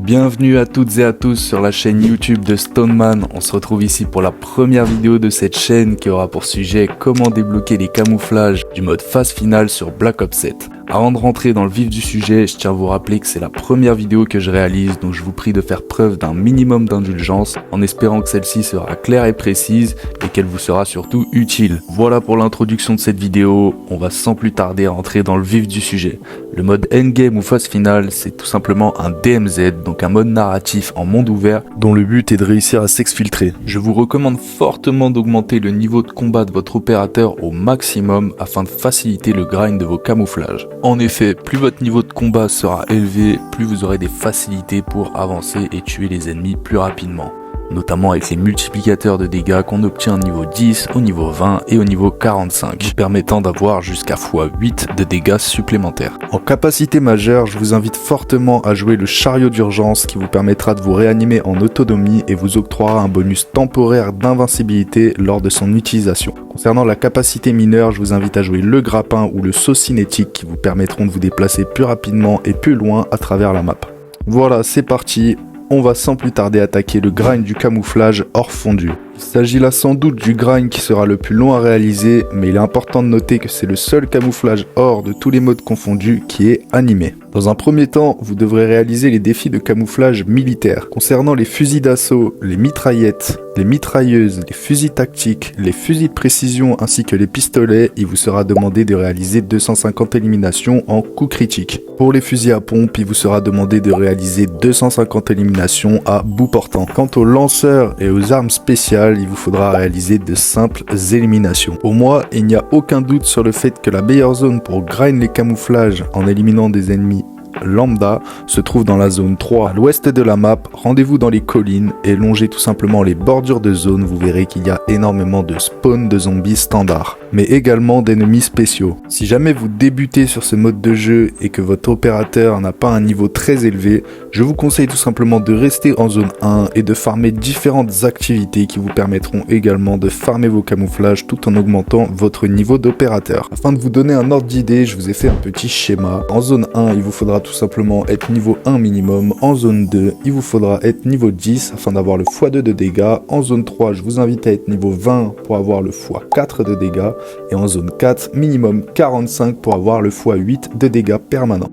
Bienvenue à toutes et à tous sur la chaîne YouTube de Stoneman. On se retrouve ici pour la première vidéo de cette chaîne qui aura pour sujet comment débloquer les camouflages du mode phase finale sur Black Ops 7. Avant de rentrer dans le vif du sujet, je tiens à vous rappeler que c'est la première vidéo que je réalise, donc je vous prie de faire preuve d'un minimum d'indulgence en espérant que celle-ci sera claire et précise et qu'elle vous sera surtout utile. Voilà pour l'introduction de cette vidéo, on va sans plus tarder rentrer dans le vif du sujet. Le mode endgame ou phase finale, c'est tout simplement un DMZ, donc un mode narratif en monde ouvert dont le but est de réussir à s'exfiltrer. Je vous recommande fortement d'augmenter le niveau de combat de votre opérateur au maximum afin de faciliter le grind de vos camouflages. En effet, plus votre niveau de combat sera élevé, plus vous aurez des facilités pour avancer et tuer les ennemis plus rapidement. Notamment avec les multiplicateurs de dégâts qu'on obtient au niveau 10, au niveau 20 et au niveau 45, permettant d'avoir jusqu'à x8 de dégâts supplémentaires. En capacité majeure, je vous invite fortement à jouer le chariot d'urgence qui vous permettra de vous réanimer en autonomie et vous octroiera un bonus temporaire d'invincibilité lors de son utilisation. Concernant la capacité mineure, je vous invite à jouer le grappin ou le saut cinétique qui vous permettront de vous déplacer plus rapidement et plus loin à travers la map. Voilà, c'est parti. On va sans plus tarder attaquer le grind du camouflage hors fondu. Il s'agit là sans doute du grind qui sera le plus long à réaliser, mais il est important de noter que c'est le seul camouflage hors de tous les modes confondus qui est animé. Dans un premier temps, vous devrez réaliser les défis de camouflage militaire. Concernant les fusils d'assaut, les mitraillettes, les mitrailleuses, les fusils tactiques, les fusils de précision ainsi que les pistolets, il vous sera demandé de réaliser 250 éliminations en coup critique. Pour les fusils à pompe, il vous sera demandé de réaliser 250 éliminations à bout portant. Quant aux lanceurs et aux armes spéciales, il vous faudra réaliser de simples éliminations. Pour moi, il n'y a aucun doute sur le fait que la meilleure zone pour grind les camouflages en éliminant des ennemis lambda se trouve dans la zone 3 à l'ouest de la map. Rendez-vous dans les collines et longez tout simplement les bordures de zone, vous verrez qu'il y a énormément de spawns de zombies standards, mais également d'ennemis spéciaux. Si jamais vous débutez sur ce mode de jeu et que votre opérateur n'a pas un niveau très élevé, je vous conseille tout simplement de rester en zone 1 et de farmer différentes activités qui vous permettront également de farmer vos camouflages tout en augmentant votre niveau d'opérateur. Afin de vous donner un ordre d'idée, je vous ai fait un petit schéma. En zone 1, il vous faudra tout simplement être niveau 1 minimum. En zone 2, il vous faudra être niveau 10 afin d'avoir le x2 de dégâts. En zone 3, je vous invite à être niveau 20 pour avoir le x4 de dégâts. Et en zone 4, minimum 45 pour avoir le x8 de dégâts permanents.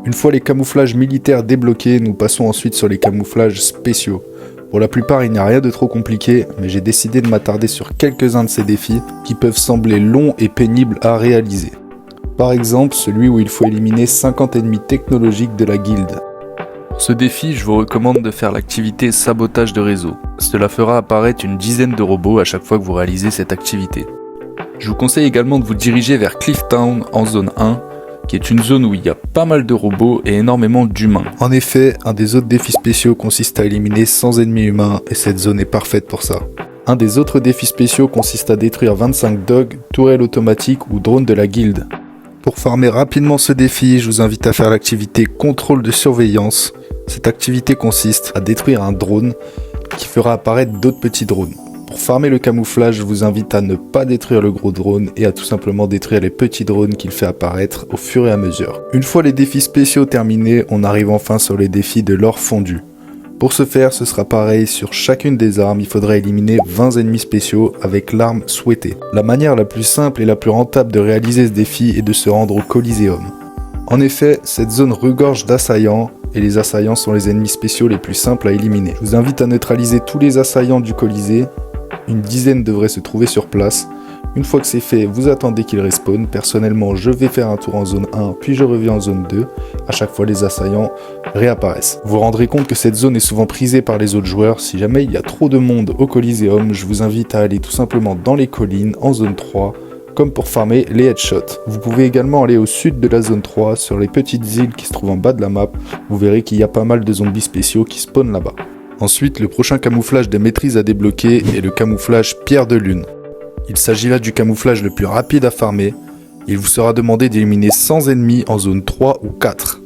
Une fois les camouflages militaires débloqués, nous passons ensuite sur les camouflages spéciaux. Pour la plupart, il n'y a rien de trop compliqué, mais j'ai décidé de m'attarder sur quelques-uns de ces défis qui peuvent sembler longs et pénibles à réaliser. Par exemple, celui où il faut éliminer 50 ennemis technologiques de la guilde. Pour ce défi, je vous recommande de faire l'activité sabotage de réseau. Cela fera apparaître une dizaine de robots à chaque fois que vous réalisez cette activité. Je vous conseille également de vous diriger vers Clifftown en zone 1, qui est une zone où il y a pas mal de robots et énormément d'humains. En effet, un des autres défis spéciaux consiste à éliminer 100 ennemis humains et cette zone est parfaite pour ça. Un des autres défis spéciaux consiste à détruire 25 dogs, tourelles automatiques ou drones de la guilde. Pour farmer rapidement ce défi, je vous invite à faire l'activité contrôle de surveillance. Cette activité consiste à détruire un drone qui fera apparaître d'autres petits drones. Pour farmer le camouflage, je vous invite à ne pas détruire le gros drone et à tout simplement détruire les petits drones qu'il fait apparaître au fur et à mesure. Une fois les défis spéciaux terminés, on arrive enfin sur les défis de l'or fondu. Pour ce faire, ce sera pareil sur chacune des armes, il faudra éliminer 20 ennemis spéciaux avec l'arme souhaitée. La manière la plus simple et la plus rentable de réaliser ce défi est de se rendre au Coliseum. En effet, cette zone regorge d'assaillants et les assaillants sont les ennemis spéciaux les plus simples à éliminer. Je vous invite à neutraliser tous les assaillants du Colisée. Une dizaine devrait se trouver sur place. Une fois que c'est fait, vous attendez qu'ils respawnent. Personnellement, je vais faire un tour en zone 1, puis je reviens en zone 2. À chaque fois, les assaillants réapparaissent. Vous vous rendrez compte que cette zone est souvent prisée par les autres joueurs. Si jamais il y a trop de monde au Coliseum, je vous invite à aller tout simplement dans les collines en zone 3, comme pour farmer les headshots. Vous pouvez également aller au sud de la zone 3, sur les petites îles qui se trouvent en bas de la map. Vous verrez qu'il y a pas mal de zombies spéciaux qui spawnent là-bas. Ensuite, le prochain camouflage des maîtrises à débloquer est le camouflage pierre de lune. Il s'agit là du camouflage le plus rapide à farmer. Il vous sera demandé d'éliminer 100 ennemis en zone 3 ou 4.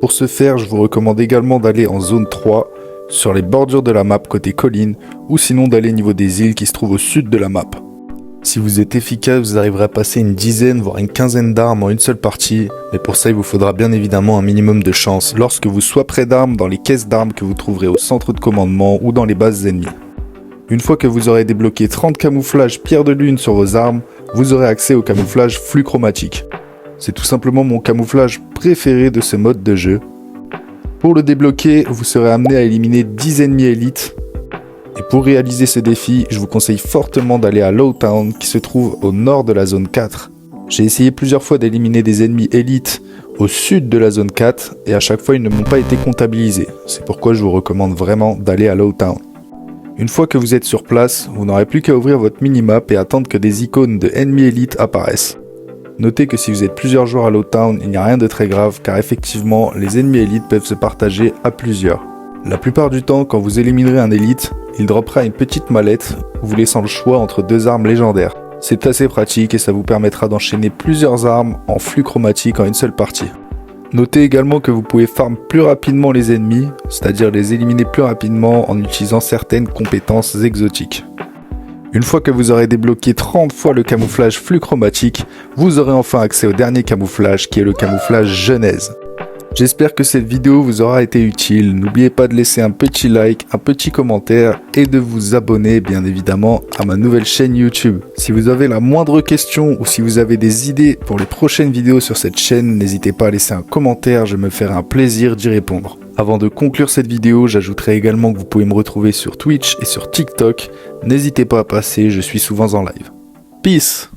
Pour ce faire, je vous recommande également d'aller en zone 3, sur les bordures de la map côté colline, ou sinon d'aller au niveau des îles qui se trouvent au sud de la map. Si vous êtes efficace, vous arriverez à passer une dizaine, voire une quinzaine d'armes en une seule partie, mais pour ça il vous faudra bien évidemment un minimum de chance lorsque vous swaperez d'armes dans les caisses d'armes que vous trouverez au centre de commandement ou dans les bases ennemies. Une fois que vous aurez débloqué 30 camouflages pierre de lune sur vos armes, vous aurez accès au camouflage flux chromatique. C'est tout simplement mon camouflage préféré de ce mode de jeu. Pour le débloquer, vous serez amené à éliminer 10 ennemis élites. Et pour réaliser ce défi, je vous conseille fortement d'aller à Lowtown qui se trouve au nord de la zone 4. J'ai essayé plusieurs fois d'éliminer des ennemis élites au sud de la zone 4 et à chaque fois ils ne m'ont pas été comptabilisés. C'est pourquoi je vous recommande vraiment d'aller à Lowtown. Une fois que vous êtes sur place, vous n'aurez plus qu'à ouvrir votre minimap et attendre que des icônes de ennemis élites apparaissent. Notez que si vous êtes plusieurs joueurs à Lowtown, il n'y a rien de très grave car effectivement, les ennemis élites peuvent se partager à plusieurs. La plupart du temps, quand vous éliminerez un élite, il droppera une petite mallette, vous laissant le choix entre 2 armes légendaires. C'est assez pratique et ça vous permettra d'enchaîner plusieurs armes en flux chromatique en une seule partie. Notez également que vous pouvez farm plus rapidement les ennemis, c'est-à-dire les éliminer plus rapidement en utilisant certaines compétences exotiques. Une fois que vous aurez débloqué 30 fois le camouflage flux chromatique, vous aurez enfin accès au dernier camouflage qui est le camouflage genèse. J'espère que cette vidéo vous aura été utile, n'oubliez pas de laisser un petit like, un petit commentaire et de vous abonner bien évidemment à ma nouvelle chaîne YouTube. Si vous avez la moindre question ou si vous avez des idées pour les prochaines vidéos sur cette chaîne, n'hésitez pas à laisser un commentaire, je me ferai un plaisir d'y répondre. Avant de conclure cette vidéo, j'ajouterai également que vous pouvez me retrouver sur Twitch et sur TikTok. N'hésitez pas à passer, je suis souvent en live. Peace!